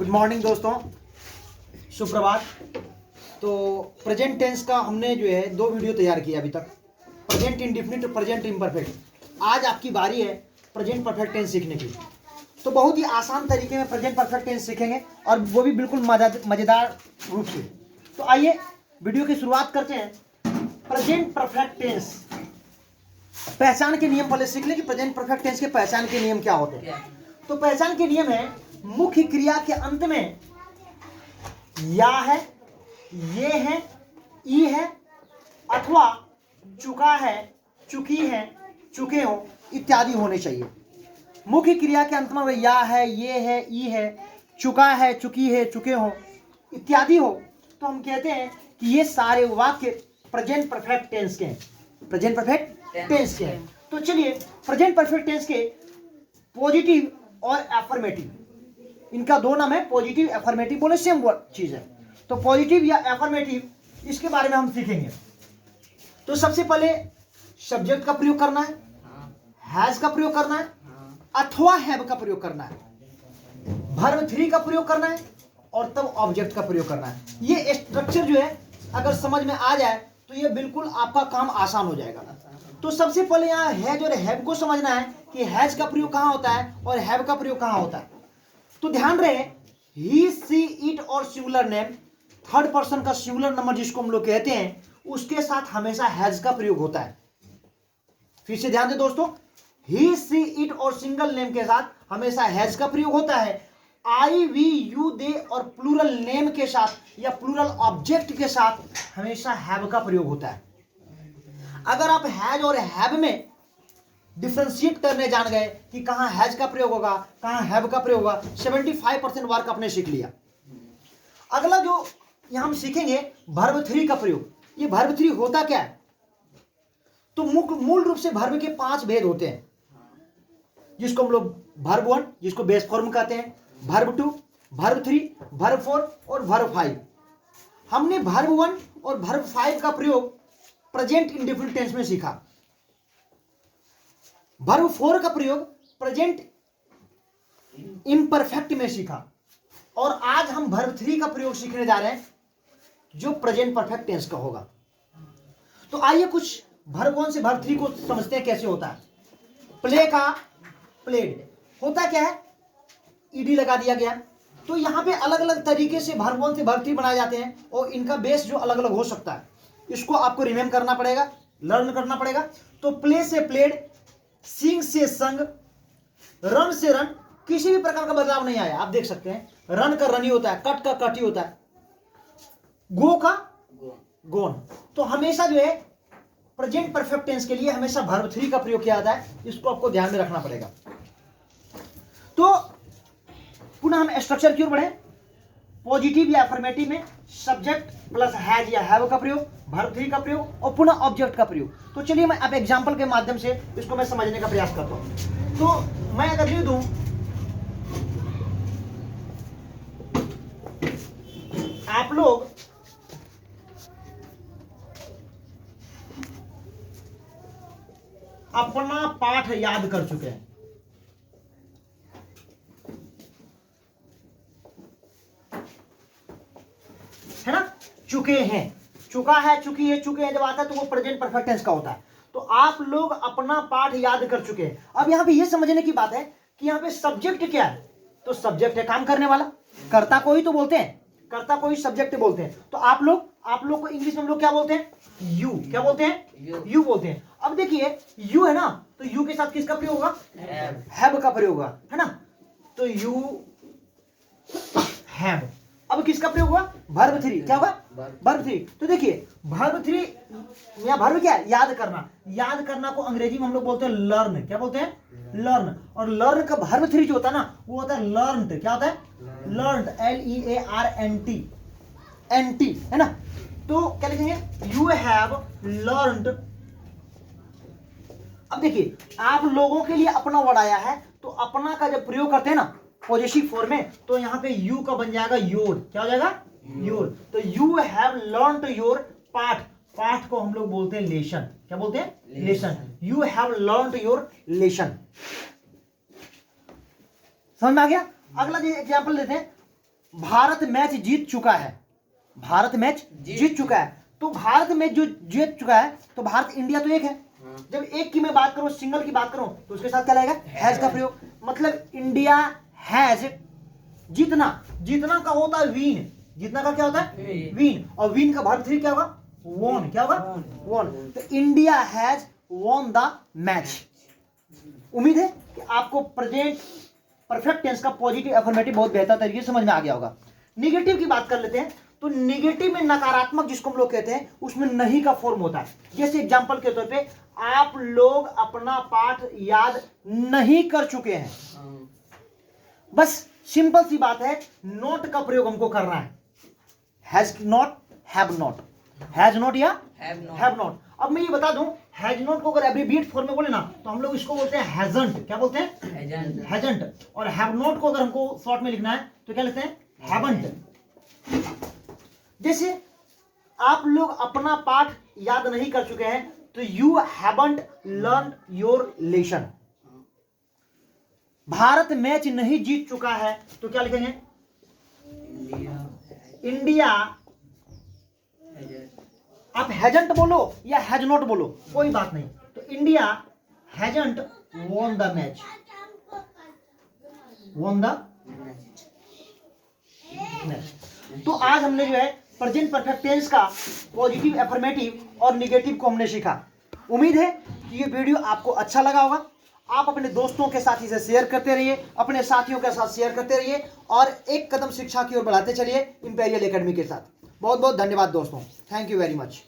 Good morning दोस्तों, सुप्रभात। तो प्रेजेंट टेंस का हमने जो है 2 वीडियो तैयार किया अभी तक, प्रेजेंट इंडेफिनिट और प्रेजेंट इम्परफेक्ट। आज आपकी बारी है प्रेजेंट परफेक्ट टेंस सीखने की। तो बहुत ही आसान तरीके में प्रेजेंट परफेक्ट टेंस सीखेंगे और वो भी बिल्कुल मज़ेदार रूप से। तो आइए वीडियो की शुरुआत करते हैं। प्रेजेंट परफेक्ट टेंस पहचान के नियम पहले सीख लें कि प्रेजेंट परफेक्ट टेंस के पहचान के नियम क्या होते हैं। तो पहचान के नियम है, मुख्य क्रिया के अंत में या है, ये है, ई है अथवा चुका है, चुकी है, चुके हो इत्यादि होने चाहिए। मुख्य क्रिया के अंत में या है, ये है, ई है, चुका है, चुकी है, चुके हो इत्यादि हो तो हम कहते हैं कि ये सारे वाक्य प्रेजेंट परफेक्ट टेंस के हैं। प्रेजेंट परफेक्ट टेंस के हैं। तो चलिए प्रेजेंट परफेक्ट टेंस के पॉजिटिव और एफर्मेटिव, इनका दो नाम है, पॉजिटिव एफर्मेटिव, बोले सेम चीज है। तो पॉजिटिव या एफर्मेटिव इसके बारे में हम सीखेंगे। तो सबसे पहले सब्जेक्ट का प्रयोग करना है, हैज का प्रयोग करना है अथवा हैव का प्रयोग करना है, वर्ब 3 का प्रयोग करना है और तब ऑब्जेक्ट का प्रयोग करना है। ये स्ट्रक्चर जो है अगर समझ में आ जाए तो ये बिल्कुल आपका काम आसान हो जाएगा। तो सबसे पहले यहाँ हैज और हैव को समझना है कि हैज का प्रयोग कहाँ होता है और हैव का प्रयोग कहाँ होता है। तो ध्यान रहे, ही, सी, इट और सिंगुलर नेम, थर्ड पर्सन का सिंगुलर नंबर जिसको हम लोग कहते हैं, उसके साथ हमेशा हैज का प्रयोग होता है। फिर से ध्यान दें दोस्तों, ही, सी, इट और सिंगल नेम के साथ हमेशा हैज का प्रयोग होता है। आई, वी, यू, दे और प्लूरल नेम के साथ या प्लूरल ऑब्जेक्ट के साथ हमेशा हैव का प्रयोग होता है। अगर आप हैज और हैव में डिफरेंशिएट करने जान गए कि कहां हैज का प्रयोग होगा, कहां हैव का प्रयोग होगा, 75% वर्क आपने सीख लिया। अगला जो यहां हम सीखेंगे वर्ब 3 का प्रयोग। ये वर्ब 3 होता क्या है? तो मूल रूप से वर्ब के 5 भेद होते हैं, जिसको हम लोग वर्ब 1 जिसको बेस फॉर्म कहते हैं, वर्ब 2, वर्ब 3, वर्ब 4 और वर्ब 5। हमने वर्ब 1 और वर्ब 5 का प्रयोग प्रेजेंट इंडेफिनिट टेंस में सीखा। वर्ब 4 का प्रयोग प्रेजेंट इम्परफेक्ट में सीखा और आज हम वर्ब 3 का प्रयोग सीखने जा रहे हैं जो प्रेजेंट परफेक्ट टेंस का होगा। तो आइए कुछ वर्ब 1 से वर्ब 3 को समझते हैं कैसे होता है। प्ले का प्लेड होता क्या है? ईडी लगा दिया गया। तो यहां पे अलग अलग तरीके से वर्ब 1 से वर्ब 3 बनाए जाते हैं और इनका बेस जो अलग अलग हो सकता है, इसको आपको रिमेम्बर करना पड़ेगा, लर्न करना पड़ेगा। तो प्ले से प्लेड, सिंग से संग, रन से रन, किसी भी प्रकार का बदलाव नहीं आया। आप देख सकते हैं रन का रन ही होता है, कट का कट ही होता है, गो का गोन। तो हमेशा जो है प्रेजेंट परफेक्ट टेंस के लिए हमेशा वर्ब 3 का प्रयोग किया जाता है, इसको आपको ध्यान में रखना पड़ेगा। तो पुनः हम स्ट्रक्चर की ओर बढ़े। पॉजिटिव या अफर्मेटिव में सब्जेक्ट प्लस हैज या हैव का प्रयोग, वर्ब 3 का प्रयोग और पुनः ऑब्जेक्ट का प्रयोग। तो चलिए मैं अब एग्जांपल के माध्यम से इसको मैं समझने का प्रयास करता हूं। तो मैं अगर लिख दूं आप लोग अपना पाठ याद कर चुके हैं, है ना? चुके हैं, चुका है, चुकी है, चुके हैं जब आता है तो वो प्रेजेंट परफेक्ट टेंस का होता है। तो आप लोग अपना पाठ याद कर चुके हैं। अब यहां पे ये समझने की बात है कि यहां पे सब्जेक्ट क्या है। तो सब्जेक्ट है काम करने वाला, कर्ता को ही तो बोलते हैं, कर्ता को ही सब्जेक्ट बोलते हैं। तो आप लोग को इंग्लिश में हम लोग क्या बोलते हैं? यू। क्या बोलते हैं? यू बोलते हैं। अब देखिए यू है ना, तो यू के साथ किसका प्रयोग होगा? हैव का प्रयोग होगा, है ना? तो यू हैव। अब किसका प्रयोग हुआ? वर्ब 3। क्या होगा? वर्ब 3। तो देखिए वर्ब 3 या वर्ब क्या है? याद करना। याद करना को अंग्रेजी में हम लोग बोलते हैं लर्न। क्या बोलते हैं? लर्न। और लर्न का वर्ब 3 जो होता है ना, वो होता है लर्नड। क्या होता है? लर्नड, LEARNT, NT, है ना? तो क्या लिखेंगे? You have learned. अब देखिए आप लोगों के लिए अपना वर्ड आया है, तो अपना का जब प्रयोग करते हैं ना पॉजेसिव फॉर्म में, तो यहां पे यू का बन जाएगा योर। क्या हो जाएगा? योर। तो यू हैव लर्नड योर पाठ। पाठ को हम लोग बोलते हैं लेसन। क्या बोलते हैं? Lesson. You have learned your lesson. समझ में आ गया? अगला एग्जाम्पल लेते हैं। भारत मैच जीत चुका है, भारत मैच जीत चुका है। तो भारत मैच जो जीत चुका है तो भारत इंडिया तो एक है। जब एक की मैं बात करूं, सिंगल की बात करूं, तो उसके साथ क्या लगेगा? हैज का प्रयोग। मतलब इंडिया हैज, जीतना, जीतना का होता है विन, जीतना का क्या होता है? विन। और विन का वर्ब 3 क्या होगा? वॉन। क्या होगा? वॉन। तो India has won the match. उम्मीद है कि आपको प्रेजेंट परफेक्ट टेंस का पॉजिटिव अफर्मेटिव बहुत बेहतर तरीके से समझ में आ गया होगा। निगेटिव की बात कर लेते हैं। तो निगेटिव में नकारात्मक जिसको हम लोग कहते हैं, उसमें नहीं का फॉर्म होता है। जैसे एग्जांपल के तौर पे, आप लोग अपना पाठ याद नहीं कर चुके हैं। बस सिंपल सी बात है, नॉट का प्रयोग हमको करना है। Has not, have not, has not या हैव नॉट। अब मैं ये बता दूं, हैज नॉट को अगर एब्रीविएट फॉर्म में बोले ना, तो हम लोग इसको बोलते हैं हैजंट। क्या बोलते हैं? हैजंट। और हैव नॉट को अगर हमको शॉर्ट में लिखना है तो क्या लिखते हैं? हैवंट। जैसे आप लोग अपना पाठ याद नहीं कर चुके हैं, तो you haven't learn your lesson. Bharat match नहीं जीत चुका है, तो क्या लिखेंगे? इंडिया। आप हैजंट बोलो या हैज नॉट बोलो, कोई बात नहीं। तो India hasn't won the match, won the match. तो आज हमने जो है प्रेजेंट परफेक्ट टेंस का पॉजिटिव, अफर्मेटिव और निगेटिव को हमने सीखा। उम्मीद है कि ये वीडियो आपको अच्छा लगा होगा। आप अपने दोस्तों के साथ इसे शेयर करते रहिए, अपने साथियों के साथ शेयर करते रहिए और एक कदम शिक्षा की ओर बढ़ाते चलिए इंपीरियल एकेडमी के साथ। बहुत बहुत धन्यवाद दोस्तों। Thank you very much.